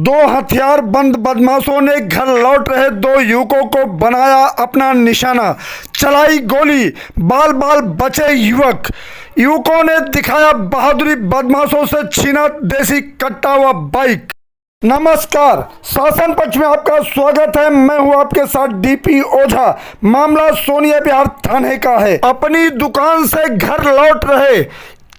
दो हथियार बंद बदमाशों ने घर लौट रहे दो युवकों को बनाया अपना निशाना, चलाई गोली, बाल बाल बचे युवकों ने दिखाया बहादुरी, बदमाशों से छीना देसी कट्टा व बाइक। नमस्कार, शासन पक्ष में आपका स्वागत है। मैं हूं आपके साथ डीपी ओझा। मामला सोनिया बिहार थाने का है। अपनी दुकान से घर लौट रहे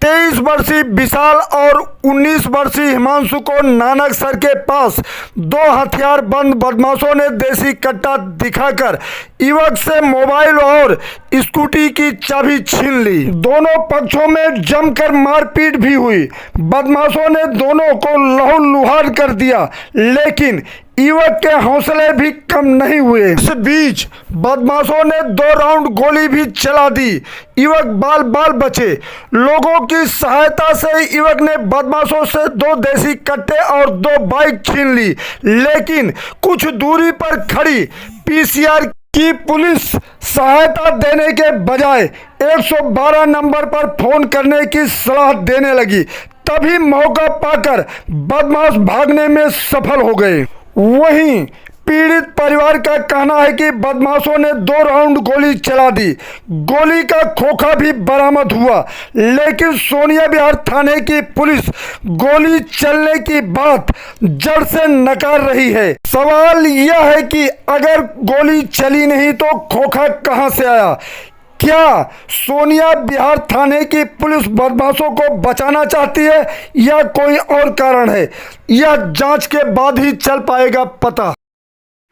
23 वर्षीय विशाल और 19 वर्षीय हिमांशु को नानक सर के पास दो हथियार बंद बदमाशों ने देसी कट्टा दिखाकर युवक से मोबाइल और स्कूटी की चाबी छीन ली। दोनों पक्षों में जमकर मारपीट भी हुई। बदमाशों ने दोनों को लहूलुहान कर दिया, लेकिन युवक के हौसले भी कम नहीं हुए। इस बीच बदमाशों ने 2 राउंड गोली भी चला दी। युवक बाल बाल बचे। लोगों की सहायता से युवक ने बदमाशों से 2 देसी कट्टे और 2 बाइक छीन ली, लेकिन कुछ दूरी पर खड़ी पीसीआर की पुलिस सहायता देने के बजाय 112 नंबर पर फोन करने की सलाह देने लगी। तभी मौका पाकर बदमाश भागने में सफल हो गए। वहीं पीड़ित परिवार का कहना है कि बदमाशों ने 2 राउंड गोली चला दी। गोली का खोखा भी बरामद हुआ, लेकिन सोनिया बिहार थाने की पुलिस गोली चलने की बात जड़ से नकार रही है। सवाल यह है कि अगर गोली चली नहीं तो खोखा कहां से आया? क्या सोनिया बिहार थाने की पुलिस बदमाशों को बचाना चाहती है या कोई और कारण है? यह जांच के बाद ही चल पाएगा पता।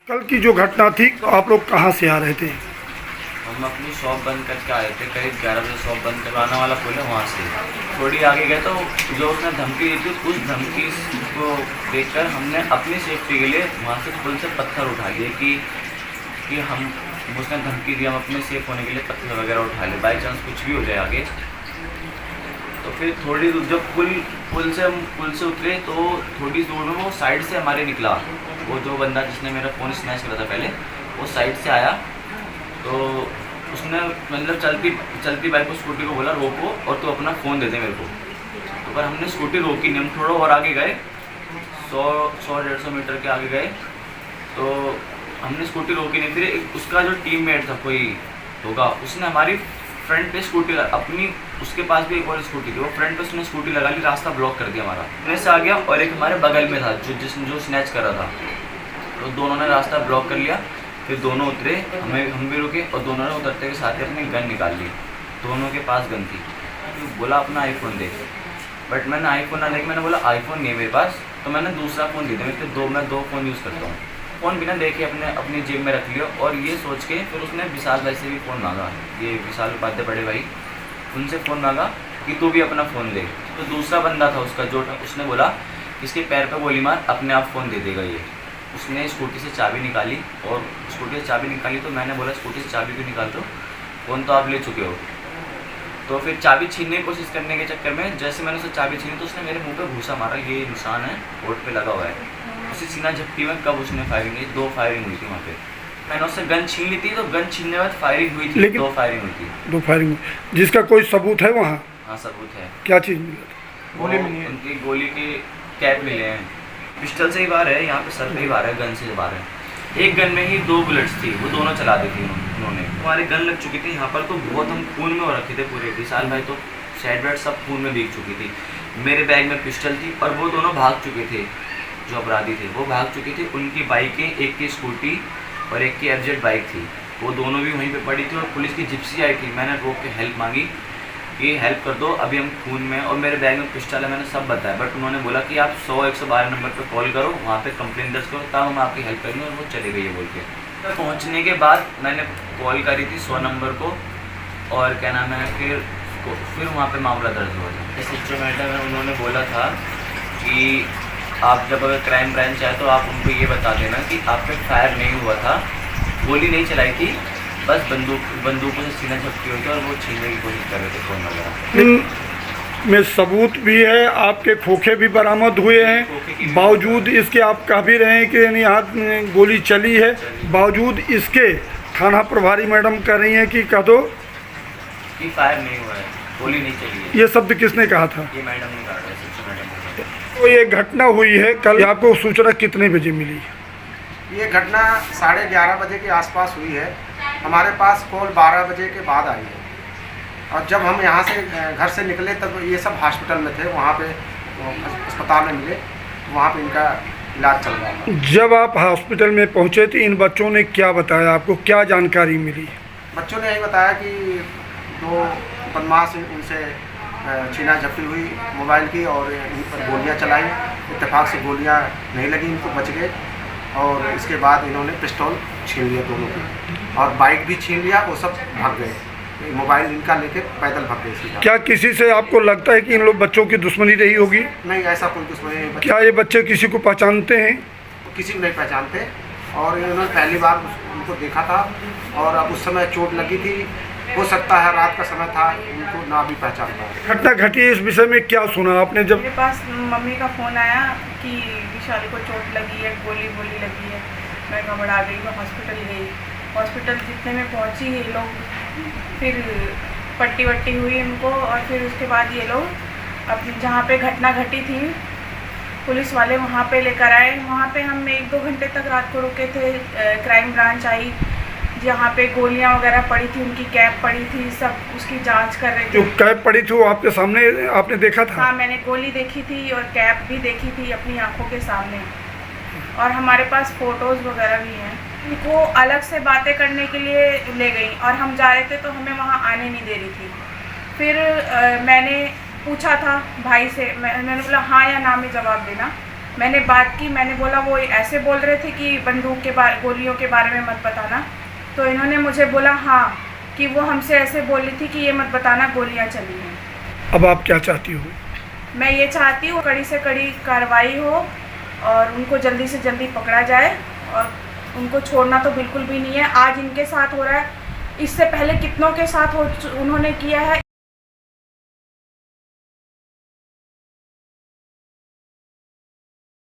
कल की जो घटना थी, आप लोग कहां से आ रहे थे? हम अपनी शॉप बंद करके आए थे। करीब 11 बजे शॉप बंद करवाने वाला पुल है, वहाँ से थोड़ी आगे गए तो जो उसने धमकी दी थी, उस धमकी को देखकर हमने अपनी सेफ्टी के लिए वहाँ से पुल से पत्थर उठा लिए कि हम उसने धमकी दी, हम अपने सेफ होने के लिए पत्थर वगैरह उठा ले, बाई चांस कुछ भी हो जाए आगे। तो फिर थोड़ी दूर जब पुल से उतरे तो थोड़ी दूर में वो साइड से हमारे निकला। वो जो बंदा जिसने मेरा फ़ोन स्नैच करा था पहले, वो साइड से आया तो उसने मतलब चलती बाइक को, स्कूटी को बोला रोको और तो अपना फ़ोन दे दे मेरे को। तो पर हमने स्कूटी रोकी नहीं, हम थोड़ा और आगे गए, 100-150 मीटर के आगे गए तो हमने स्कूटी रोकी नहीं। फिर उसका जो टीममेट था कोई होगा, उसने हमारी फ्रंट पे स्कूटी अपनी, उसके पास भी एक और स्कूटी थी, वो फ्रंट पे उसने स्कूटी लगा ली, रास्ता ब्लॉक कर दिया हमारा। अपने से आ गया और एक हमारे बगल में था जो स्नैच कर रहा था, तो दोनों ने रास्ता ब्लॉक कर लिया। फिर दोनों उतरे, हम भी रुके और दोनों ने उतरते के साथ ही अपनी गन निकाल ली। दोनों के पास गन थी। तो बोला अपना आईफोन दे, बट मैंने आईफोन ना लेके मैंने बोला आईफोन नहीं है मेरे पास, तो मैंने दूसरा फ़ोन दे दिया। मैं 2 फ़ोन यूज़ करता हूँ। फ़ोन बिना देखे अपनी जेब में रख लिया और ये सोच के फिर उसने विशाल भाई से भी फ़ोन मांगा, ये विशाल उपाध्याय बड़े भाई, उनसे फ़ोन मांगा कि तू भी अपना फ़ोन दे। तो दूसरा बंदा था उसका जो, उसने बोला इसके पैर पे गोली मार, अपने आप फ़ोन दे देगा ये। उसने स्कूटी से चाबी निकाली और स्कूटी से चाबी निकाली तो मैंने बोला स्कूटी से चाबी क्यों निकाल दो, फ़ोन तो आप ले चुके हो। तो फिर चाबी छीनने की कोशिश करने के चक्कर में जैसे मैंने उसे चाबी छीनी तो उसने मेरे मुँह पर घूसा मारा। ये निशान है, होठ पे लगा हुआ है। उसी सीना झपटी में कब उसने फायरिंग की, 2 फायरिंग हुई थी वहाँ पे। मैंने उससे गन छीन ली थी, तो गन छीनने के बाद फायरिंग हुई थी, 2 फायरिंग हुई थी। 2 फायरिंग, जिसका कोई सबूत है वहाँ? हाँ सबूत है। क्या चीज़ मिला? गोली मिली है, उनकी गोली के कैप मिले हैं। पिस्टल से ही वार है, यहाँ पे सर पे ही वार है, गन से वार है। एक गन में ही 2 बुलेट्स थी, वो दोनों चला दी थी उन्होंने। हमारी गन लग चुकी थी यहाँ पर, तो बहुत हम खून में हो रखे थे पूरे। विशाल भाई तो शर्ट वर्ट सब खून में भीग चुकी थी। मेरे बैग में पिस्टल थी और वो दोनों भाग चुके थे, जो अपराधी थे वो भाग चुके थे। उनकी बाइकें, एक की स्कूटी और एक की एफजेड बाइक थी, वो दोनों भी वहीं पे पड़ी थी। और पुलिस की जिप्सी आई थी, मैंने रोक के हेल्प मांगी कि हेल्प कर दो, अभी हम खून में, और मेरे बैग में पिस्टल है, मैंने सब बताया। बट उन्होंने बोला कि आप 100-112 नंबर पर कॉल करो, वहाँ पे कंप्लेंट दर्ज करो, तब हम आपकी हेल्प करेंगे। और वो चले गए ये बोल के। पहुँचने के बाद मैंने कॉल करी थी 100 नंबर को, और क्या नाम है, फिर वहाँ पे मामला दर्ज हुआ था। इस जो मैटर में उन्होंने बोला था कि आप जब अगर क्राइम ब्रांच आए तो आप उनको ये बता देना कि आप पे फायर नहीं हुआ था, गोली नहीं चलाई थी, बस बंदूकों से सीना झपटी हुई थी और वो छीनने की कोशिश कर रहे थे फ़ोन वगैरह। में सबूत भी है, आपके खोखे भी बरामद हुए हैं। बावजूद इसके आप कह भी रहे हैं कि यहाँ गोली चली है, बावजूद इसके थाना प्रभारी मैडम कह रही हैं कि कह दो कि फायर नहीं हुआ है, गोली नहीं चली है। ये शब्द किसने कहा था? ये मैडम ने कहा था, मैडम। तो ये घटना हुई है कल, आपको सूचना कितने बजे मिली? ये घटना 11:30 बजे के आसपास हुई है। हमारे पास कॉल 12 बजे के बाद आई है और जब हम यहाँ से घर से निकले तब ये सब हॉस्पिटल में थे, वहाँ पे अस्पताल में मिले, वहाँ पे इनका इलाज चल रहा था। जब आप हॉस्पिटल में पहुँचे थे इन बच्चों ने क्या बताया आपको, क्या जानकारी मिली? बच्चों ने यही बताया कि 2 बदमाश उनसे छीना झपटी हुई मोबाइल की और इन पर गोलियाँ चलाई। इत्तेफाक से गोलियाँ नहीं लगी, इनको बच गए और इसके बाद इन्होंने पिस्तौल छीन लिया दोनों की और बाइक भी छीन लिया। वो सब भाग गए, मोबाइल इनका लेके पैदल भाग गए सीधा। क्या किसी से आपको लगता है कि इन लोग बच्चों की दुश्मनी रही होगी? नहीं, ऐसा कोई दुश्मनी नहीं। क्या ये बच्चे किसी को पहचानते हैं? किसी को नहीं पहचानते और इन्होंने पहली बार उनको देखा था और अब उस समय चोट लगी थी, हो सकता है रात का समय था, उनको ना भी पहचान पाए। घटना घटी इस विषय में क्या सुना आपने? जब मेरे पास मम्मी का फ़ोन आया कि विशाल को चोट लगी है, गोली लगी है। मैं घबरा गई, मैं हॉस्पिटल गई। हॉस्पिटल जितने में पहुंची ये लोग फिर पट्टी वट्टी हुई इनको और फिर उसके बाद ये लोग अपनी जहाँ पे घटना घटी थी पुलिस वाले वहाँ पे लेकर आए। वहाँ पे हम 1-2 घंटे तक रात को रुके थे। क्राइम ब्रांच आई, जहाँ पे गोलियाँ वगैरह पड़ी थी, उनकी कैप पड़ी थी, सब उसकी जांच कर रहे जो थे। कैप पड़ी थी वो आपके सामने आपने देखा था? हाँ, मैंने गोली देखी थी और कैप भी देखी थी अपनी आंखों के सामने और हमारे पास फ़ोटोज़ वगैरह भी हैं। उनको अलग से बातें करने के लिए ले गई और हम जा रहे थे तो हमें वहाँ आने नहीं दे रही थी। फिर मैंने पूछा था भाई से, मैंने बोला हाँ या ना में जवाब देना। मैंने बात की, मैंने बोला वो ऐसे बोल रहे थे कि बंदूक के बारे गोलियों के बारे में मत बताना, तो इन्होंने मुझे बोला हाँ कि वो हमसे ऐसे बोल रही थी कि ये मत बताना गोलियाँ चली हैं। अब आप क्या चाहती हो? मैं ये चाहती हूँ कड़ी से कड़ी कार्रवाई हो और उनको जल्दी से जल्दी पकड़ा जाए और उनको छोड़ना तो बिल्कुल भी नहीं है। आज इनके साथ हो रहा है, इससे पहले कितनों के साथ उन्होंने किया है।